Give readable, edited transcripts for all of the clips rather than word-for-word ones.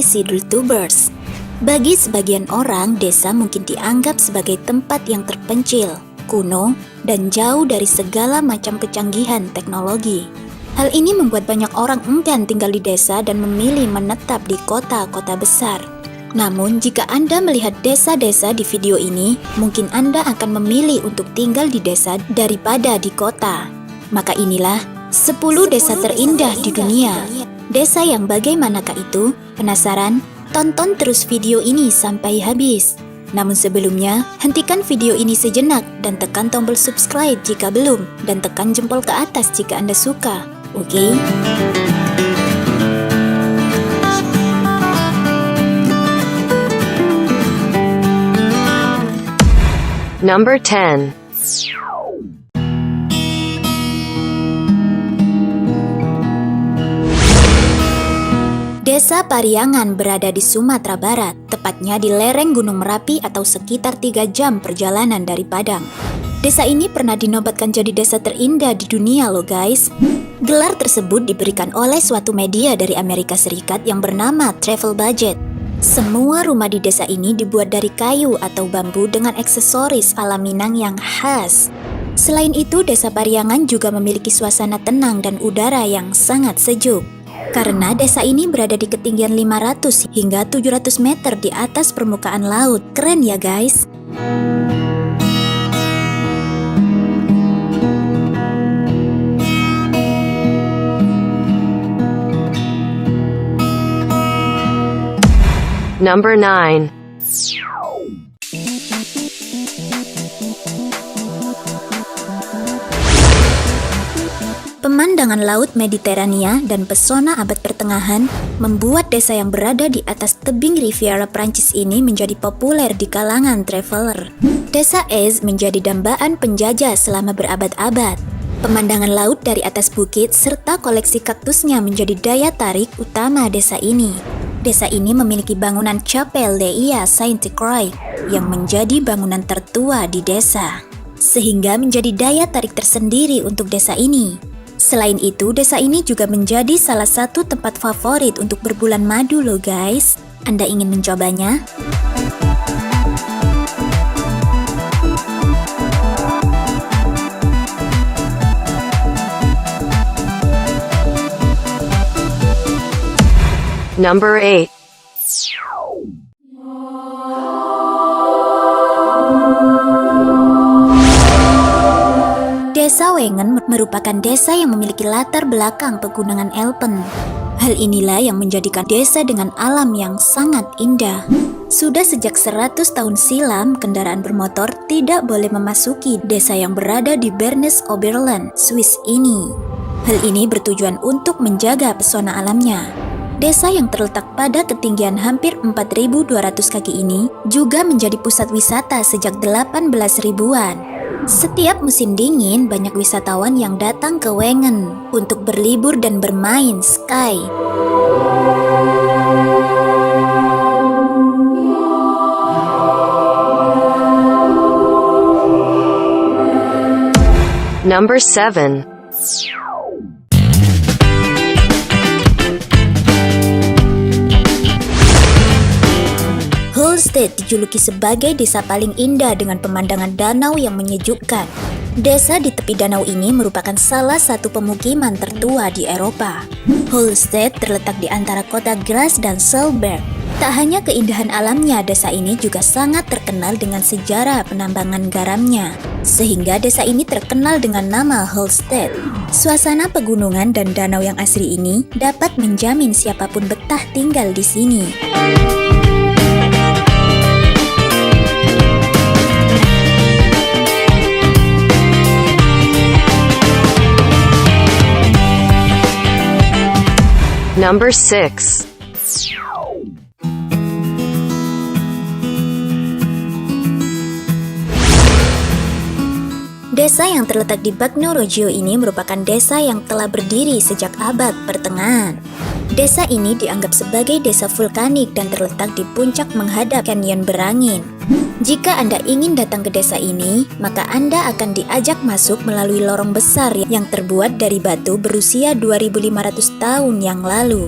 Sidul Tubers. Bagi sebagian orang, desa mungkin dianggap sebagai tempat yang terpencil, kuno, dan jauh dari segala macam kecanggihan teknologi. Hal ini membuat banyak orang enggan tinggal di desa dan memilih menetap di kota-kota besar. Namun, jika Anda melihat desa-desa di video ini, mungkin Anda akan memilih untuk tinggal di desa daripada di kota. Maka inilah 10 desa terindah di dunia. Desa yang bagaimanakah itu? Penasaran? Tonton terus video ini sampai habis. Namun sebelumnya, hentikan video ini sejenak dan tekan tombol subscribe jika belum, dan tekan jempol ke atas jika Anda suka. Oke? Number 10. Desa Pariangan berada di Sumatera Barat, tepatnya di lereng Gunung Merapi atau sekitar 3 jam perjalanan dari Padang. Desa ini pernah dinobatkan jadi desa terindah di dunia loh guys. Gelar tersebut diberikan oleh suatu media dari Amerika Serikat yang bernama Travel Budget. Semua rumah di desa ini dibuat dari kayu atau bambu dengan aksesoris ala Minang yang khas. Selain itu, desa Pariangan juga memiliki suasana tenang dan udara yang sangat sejuk. Karena desa ini berada di ketinggian 500 hingga 700 meter di atas permukaan laut. Keren ya guys? Number 9. Pemandangan laut Mediterania dan pesona abad pertengahan membuat desa yang berada di atas tebing Riviera Prancis ini menjadi populer di kalangan traveler. Desa Ez menjadi dambaan penjajah selama berabad-abad. Pemandangan laut dari atas bukit serta koleksi kaktusnya menjadi daya tarik utama desa ini. Desa ini memiliki bangunan Chapelle Dea Sainte-Croix yang menjadi bangunan tertua di desa, sehingga menjadi daya tarik tersendiri untuk desa ini. Selain itu, desa ini juga menjadi salah satu tempat favorit untuk berbulan madu loh guys. Anda ingin mencobanya? Number 8. Desa Wengen merupakan desa yang memiliki latar belakang pegunungan Alpen. Hal inilah yang menjadikan desa dengan alam yang sangat indah. Sudah sejak 100 tahun silam, kendaraan bermotor tidak boleh memasuki desa yang berada di Bernese Oberland, Swiss ini. Hal ini bertujuan untuk menjaga pesona alamnya. Desa yang terletak pada ketinggian hampir 4.200 kaki ini juga menjadi pusat wisata sejak 18 ribuan. Setiap musim dingin, banyak wisatawan yang datang ke Wengen untuk berlibur dan bermain ski. Number 7. Hulstedt dijuluki sebagai desa paling indah dengan pemandangan danau yang menyejukkan. Desa di tepi danau ini merupakan salah satu pemukiman tertua di Eropa. Hulstedt terletak di antara kota Graz dan Selberg. Tak hanya keindahan alamnya, desa ini juga sangat terkenal dengan sejarah penambangan garamnya, sehingga desa ini terkenal dengan nama Hulstedt. Suasana pegunungan dan danau yang asri ini dapat menjamin siapapun betah tinggal di sini. Number 6. Desa yang terletak di Bagno-Roggio ini merupakan desa yang telah berdiri sejak abad pertengahan. Desa ini dianggap sebagai desa vulkanik dan terletak di puncak menghadap kanyon berangin. Jika Anda ingin datang ke desa ini, maka Anda akan diajak masuk melalui lorong besar yang terbuat dari batu berusia 2.500 tahun yang lalu.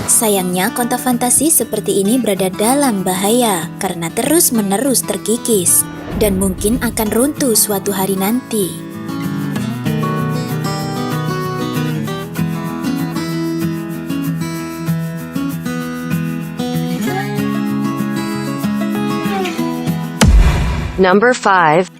Sayangnya, kota fantasi seperti ini berada dalam bahaya karena terus-menerus terkikis dan mungkin akan runtuh suatu hari nanti. Number 5.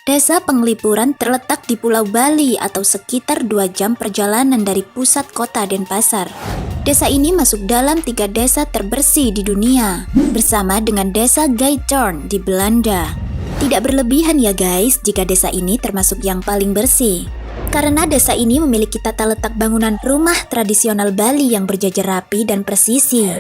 Desa Penglipuran terletak di Pulau Bali atau sekitar 2 jam perjalanan dari pusat kota Denpasar. Desa ini masuk dalam 3 desa terbersih di dunia, bersama dengan desa Gaitorn di Belanda. Tidak berlebihan ya guys jika desa ini termasuk yang paling bersih. Karena desa ini memiliki tata letak bangunan rumah tradisional Bali yang berjajar rapi dan presisi,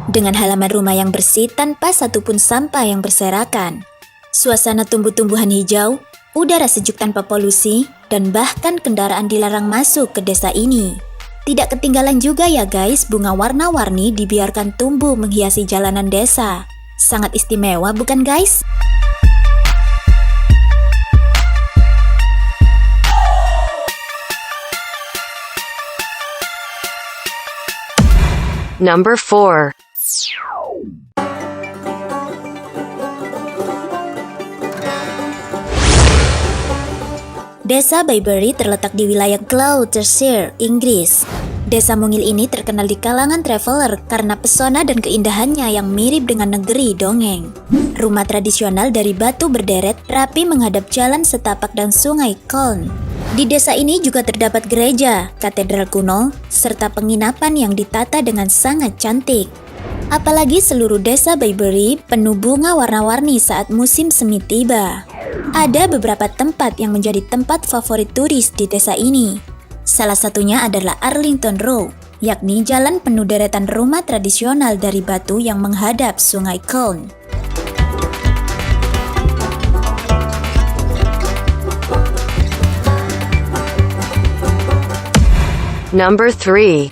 dengan halaman rumah yang bersih tanpa satupun sampah yang berserakan. Suasana tumbuh-tumbuhan hijau, udara sejuk tanpa polusi, dan bahkan kendaraan dilarang masuk ke desa ini. Tidak ketinggalan juga ya guys, bunga warna-warni dibiarkan tumbuh menghiasi jalanan desa. Sangat istimewa bukan guys? Number 4. Desa Bayberry terletak di wilayah Gloucestershire, Inggris. Desa mungil ini terkenal di kalangan traveler karena pesona dan keindahannya yang mirip dengan negeri dongeng. Rumah tradisional dari batu berderet rapi menghadap jalan setapak dan sungai Colne. Di desa ini juga terdapat gereja, katedral kuno, serta penginapan yang ditata dengan sangat cantik. Apalagi seluruh desa Bayberry penuh bunga warna-warni saat musim semi tiba. Ada beberapa tempat yang menjadi tempat favorit turis di desa ini. Salah satunya adalah Arlington Road, yakni jalan penuh deretan rumah tradisional dari batu yang menghadap sungai Colne. Number 3.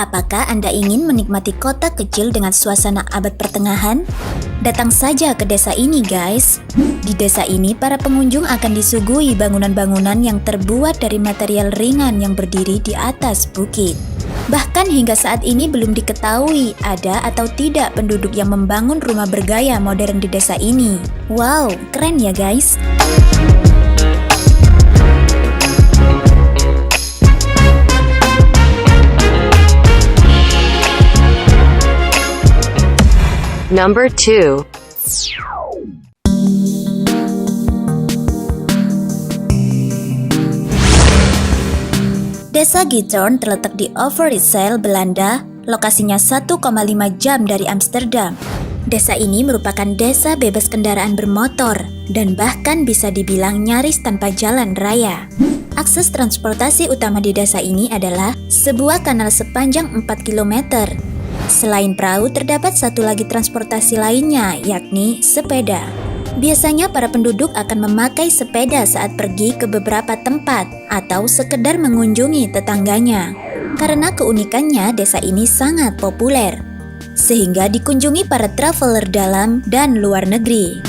Apakah Anda ingin menikmati kota kecil dengan suasana abad pertengahan? Datang saja ke desa ini guys. Di desa ini para pengunjung akan disuguhi bangunan-bangunan yang terbuat dari material ringan yang berdiri di atas bukit. Bahkan hingga saat ini belum diketahui ada atau tidak penduduk yang membangun rumah bergaya modern di desa ini. Wow, keren ya guys. Number 2. Desa Gaitorn terletak di Overijssel, Belanda. Lokasinya 1,5 jam dari Amsterdam. Desa ini merupakan desa bebas kendaraan bermotor dan bahkan bisa dibilang nyaris tanpa jalan raya. Akses transportasi utama di desa ini adalah sebuah kanal sepanjang 4 km. Selain perahu, terdapat satu lagi transportasi lainnya, yakni sepeda. Biasanya para penduduk akan memakai sepeda saat pergi ke beberapa tempat atau sekedar mengunjungi tetangganya. Karena keunikannya, desa ini sangat populer, sehingga dikunjungi para traveler dalam dan luar negeri.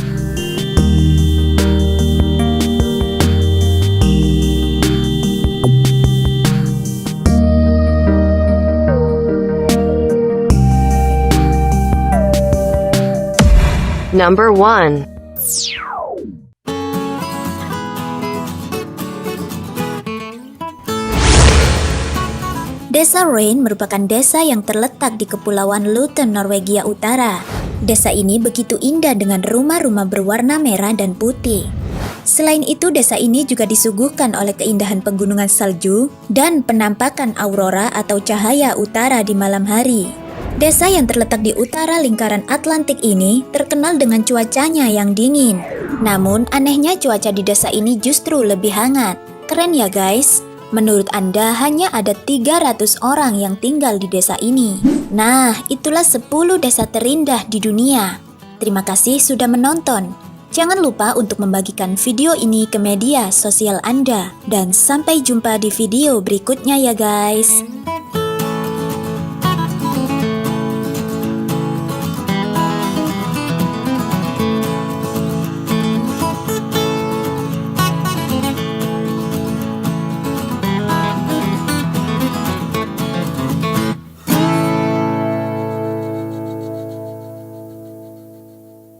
Number 1. Desa Røyen merupakan desa yang terletak di Kepulauan Luthen, Norwegia Utara. Desa ini begitu indah dengan rumah-rumah berwarna merah dan putih. Selain itu, desa ini juga disuguhkan oleh keindahan pegunungan salju dan penampakan aurora atau cahaya utara di malam hari. Desa yang terletak di utara lingkaran Atlantik ini terkenal dengan cuacanya yang dingin. Namun, anehnya cuaca di desa ini justru lebih hangat. Keren ya guys? Menurut Anda hanya ada 300 orang yang tinggal di desa ini. Nah, itulah 10 desa terindah di dunia. Terima kasih sudah menonton. Jangan lupa untuk membagikan video ini ke media sosial Anda. Dan sampai jumpa di video berikutnya ya guys.